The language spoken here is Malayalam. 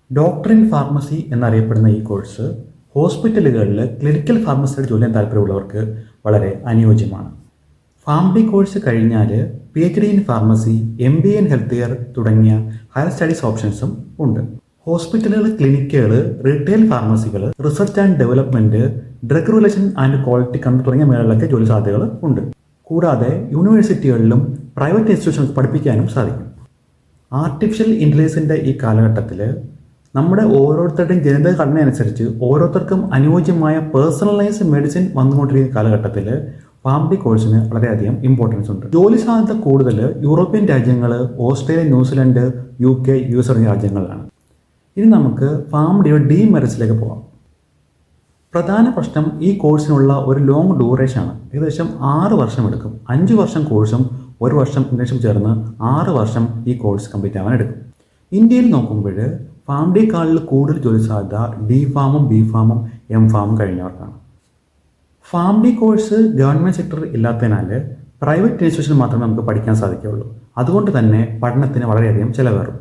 ഡോക്ടർ ഇൻ ഫാർമസി എന്നറിയപ്പെടുന്ന ഈ കോഴ്സ് ഹോസ്പിറ്റലുകളിൽ ക്ലിനിക്കൽ ഫാർമസിയുടെ ജോലി ചെയ്യാൻ താല്പര്യമുള്ളവർക്ക് വളരെ അനുയോജ്യമാണ്. ഫാർമഡി കോഴ്സ് കഴിഞ്ഞാൽ PhD in pharmacy, MBA in health care തുടങ്ങിയ ഹയർ സ്റ്റഡീസ് ഓപ്ഷൻസും ഉണ്ട്. ഹോസ്പിറ്റലുകൾ, ക്ലിനിക്കുകൾ, റീറ്റെയിൽ ഫാർമസികൾ, research and development, drug relation and quality control തുടങ്ങിയ മേഖലകളിലൊക്കെ ജോലി സാധ്യതകൾ ഉണ്ട്. കൂടാതെ യൂണിവേഴ്സിറ്റികളിലും പ്രൈവറ്റ് ഇൻസ്റ്റിറ്റ്യൂഷൻസ് പഠിപ്പിക്കാനും സാധിക്കും. ആർട്ടിഫിഷ്യൽ ഇൻ്റലിജൻസിൻ്റെ ഈ കാലഘട്ടത്തിൽ നമ്മുടെ ഓരോരുത്തരുടെയും ജനിതക ഘടന അനുസരിച്ച് ഓരോരുത്തർക്കും അനുയോജ്യമായ പേഴ്സണലൈസ്ഡ് മെഡിസിൻ വന്നുകൊണ്ടിരിക്കുന്ന കാലഘട്ടത്തിൽ ഫാർമഡി കോഴ്സിന് വളരെയധികം ഇമ്പോർട്ടൻസ് ഉണ്ട്. ജോലി സാധ്യത കൂടുതൽ യൂറോപ്യൻ രാജ്യങ്ങൾ, ഓസ്ട്രേലിയ, ന്യൂസിലൻഡ്, UK, US തുടങ്ങിയ രാജ്യങ്ങളിലാണ്. ഇനി നമുക്ക് ഫാർമഡിയുടെ ഡീമെറിറ്റ്സിലേക്ക് പോകാം. പ്രധാന പ്രശ്നം ഈ കോഴ്സിനുള്ള ഒരു ലോങ് ഡ്യൂറേഷനാണ്. ഏകദേശം 6 വർഷം എടുക്കും. 5 വർഷം കോഴ്സും 1 വർഷം ഇന്റേൺഷിപ്പ് ചേർന്ന് 6 വർഷം ഈ കോഴ്സ് കംപ്ലീറ്റ് ആവാൻ എടുക്കും. ഇന്ത്യയിൽ നോക്കുമ്പോൾ ഫാർമഡിക്കാളിൽ കൂടുതൽ ജോലി സാധ്യത D.Pharm, B.Pharm, M.Pharm കഴിഞ്ഞവർക്കാണ്. ഫാർമഡി കോഴ്സ് ഗവൺമെൻറ് സെക്ടർ ഇല്ലാത്തതിനാൽ പ്രൈവറ്റ് ഇൻസ്റ്റിറ്റ്യൂഷനിൽ മാത്രമേ നമുക്ക് പഠിക്കാൻ സാധിക്കുകയുള്ളൂ. അതുകൊണ്ട് തന്നെ പഠനത്തിന് വളരെയധികം ചിലവേറും.